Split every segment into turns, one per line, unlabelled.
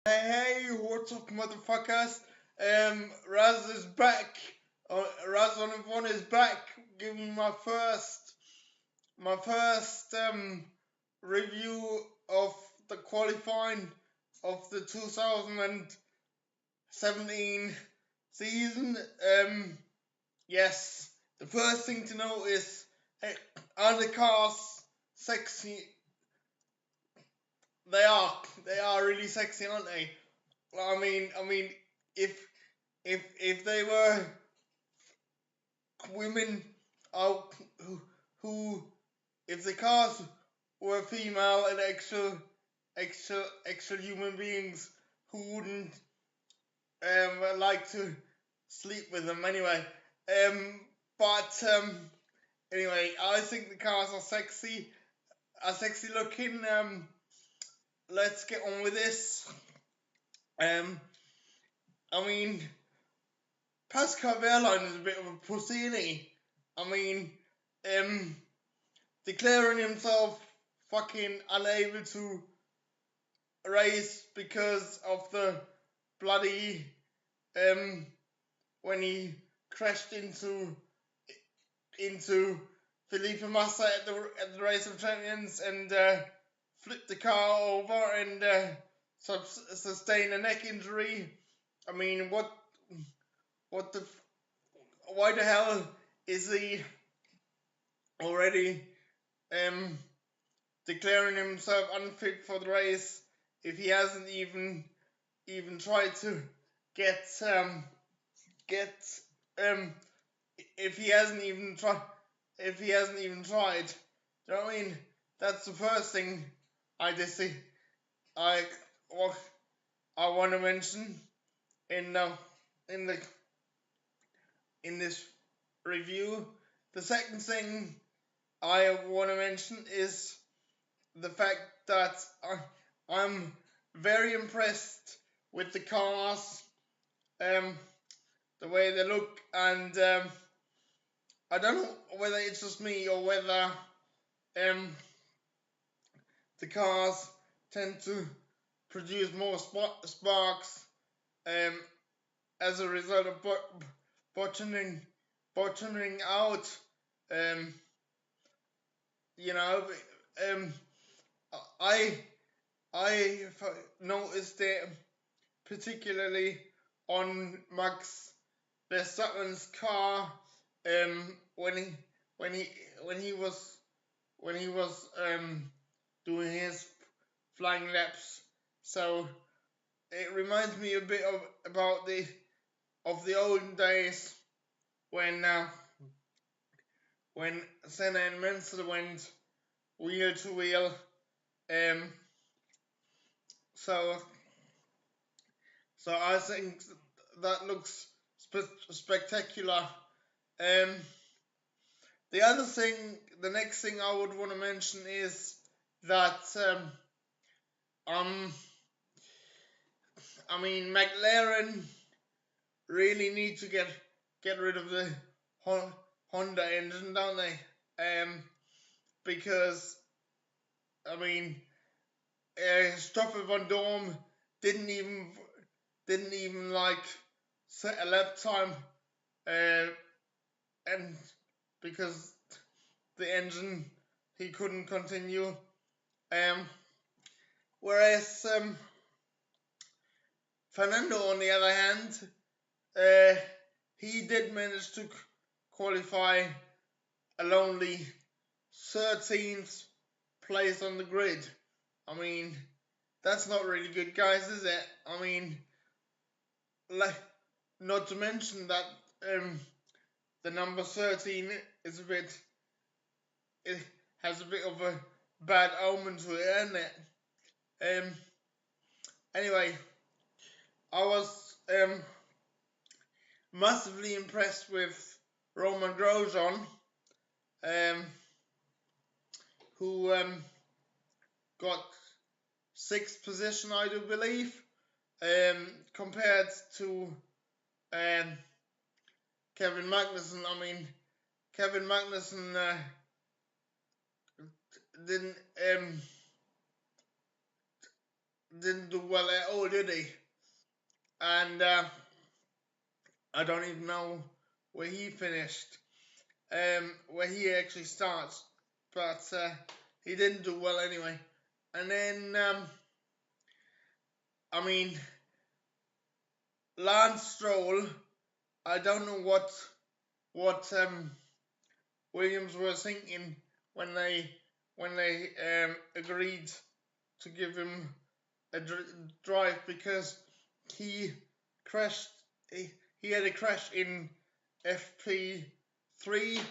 Hey, what's up, motherfuckers? Raz is back. Raz on one is back, giving my first review of the qualifying of the 2017 season. Yes, the first thing to know is, hey, are the cars sexy? They are really sexy, aren't they? I mean, if if they were women, out who if the cars were female and actual human beings who wouldn't like to sleep with them anyway. But anyway, I think the cars are sexy looking. Let's get on with this. Um, I mean, Pascal Wehrlein is a bit of a pussy, isn't he? I mean, um, declaring himself fucking unable to race because of the bloody um when he crashed into Felipe Massa at the race of champions and flipped the car over and sustained a neck injury. I mean, what the why the hell is he already um declaring himself unfit for the race if he hasn't even tried to get get um if he hasn't even tried. Do you know what I mean? That's the first thing I just see I what I want to mention in in the in this review. The second thing I want to mention is the fact that I'm very impressed with the cars, um, the way they look, and I don't know whether it's just me or whether um, the cars tend to produce more sparks um, as a result of bottoming out. Um, you know, um, I I noticed it particularly on Max Verstappen's car when when he when he was when he was doing his flying laps. So it reminds me a bit of about the olden days when when Senna and Mansell went wheel to wheel. Um, so so I think that looks spectacular. Um, the next thing I would want to mention is that um, I mean McLaren really need to get rid of the Honda engine, don't they? Because I mean, Stoffel van Dorm didn't even like set a lap time, uh, and because the engine he couldn't continue. Um, Whereas Fernando, on the other hand, uh, he did manage to qualify a lonely 13th place on the grid. I mean, that's not really good, guys, is it? I mean, like, not to mention that the number 13 is a bit, it has a bit of a bad omen to it, isn't it? Um, anyway, I was massively impressed with Roman Grosjean, um, who got sixth position, I do believe, compared to um, Kevin Magnussen. I mean, Kevin Magnussen didn't didn't do well at all, did he? And I don't even know where he finished, where he actually starts, but he didn't do well anyway. And then, I mean, Lance Stroll, I don't know what Williams were thinking when they agreed to give him a drive, because he crashed. He had a crash in FP3,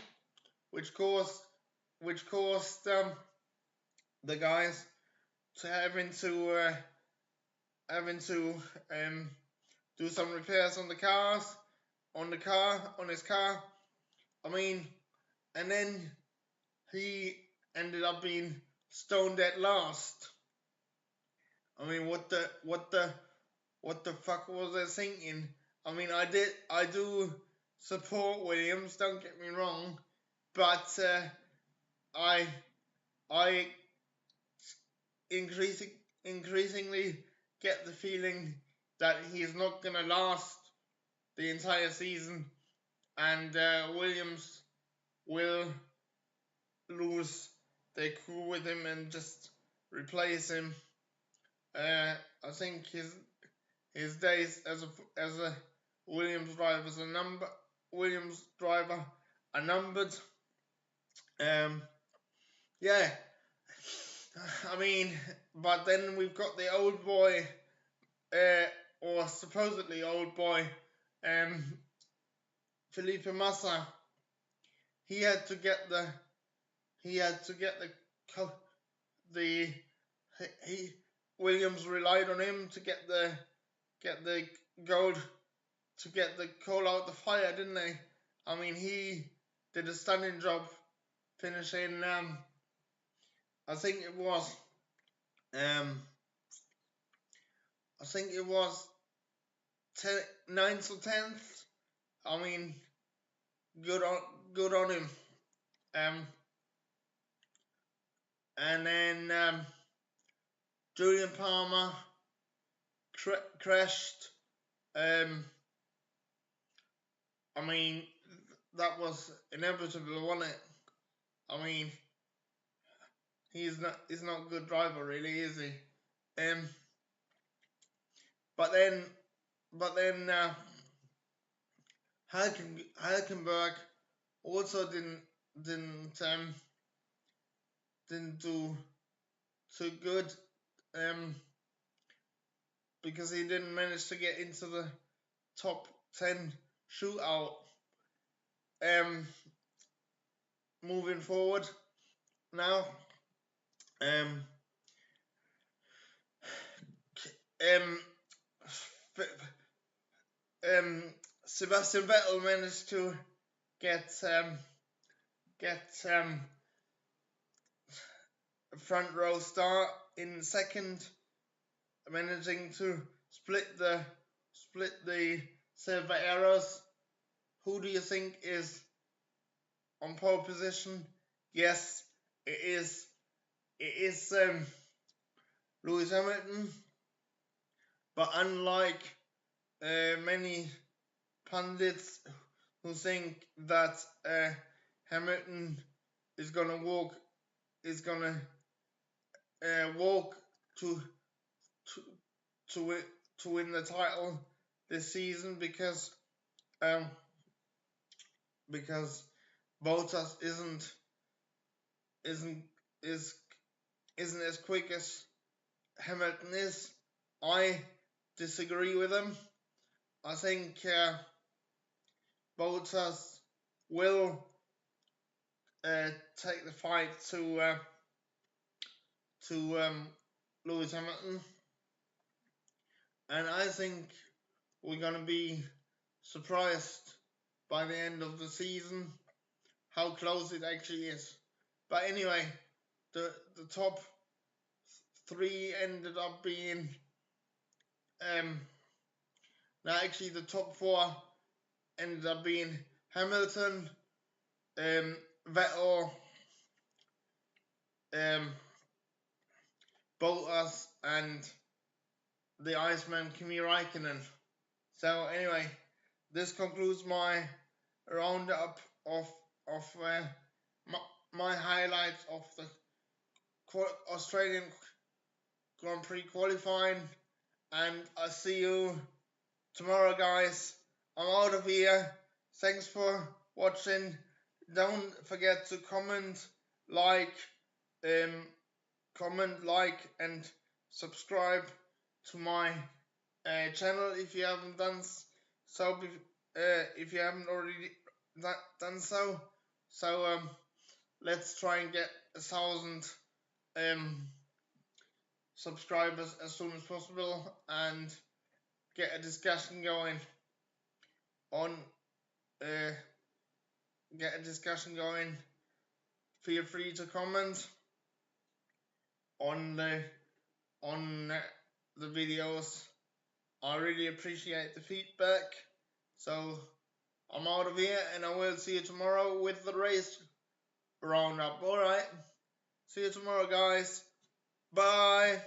which caused the guys to having to do some repairs on his car. I mean, and then he ended up being stoned at last. I mean, what the fuck was I thinking? I mean, I do support Williams. Don't get me wrong, but I I increasingly get the feeling that he's not gonna last the entire season, and Williams will lose their cool with him and just replace him. I think his days as a Williams driver are numbered. Yeah, I mean, but then we've got the old boy, or supposedly old boy, Felipe Massa. He had to get the the he Williams relied on him to get the gold, to get the coal out the fire, didn't they? I mean, he did a stunning job finishing. I think it was. I think it was 9th or 10th. I mean, good on him. And then Julian Palmer crashed. I mean, that was inevitable, wasn't it? I mean, he's not a good driver, really, is he? But then Hulkenberg also didn't do too good, because he didn't manage to get into the top 10 shootout. Moving forward now, Sebastian Vettel managed to get a front row start in second, managing to split the silver arrows. Who do you think is on pole position? Yes, it is Lewis Hamilton. But unlike many pundits who think that Hamilton is gonna walk to win the title this season, because Bottas isn't as quick as Hamilton is. I disagree with him. I think Bottas will take the fight to Lewis Hamilton, and I think we're gonna be surprised by the end of the season how close it actually is. But anyway, the top 3 ended up being actually the top 4 ended up being Hamilton, Vettel, Bottas, and the Iceman Kimi Räikkönen. So anyway, this concludes my roundup of my highlights of the Australian Grand Prix qualifying, and I'll see you tomorrow, guys. I'm out of here. Thanks for watching. Don't forget to comment, like, and subscribe to my channel if you haven't done so. If you haven't already done so, let's try and get 1,000 subscribers as soon as possible and get a discussion going on. Get a discussion going. Feel free to comment on the videos. I really appreciate the feedback. So I'm out of here, and I will see you tomorrow with the race roundup. Alright, see you tomorrow, guys. Bye.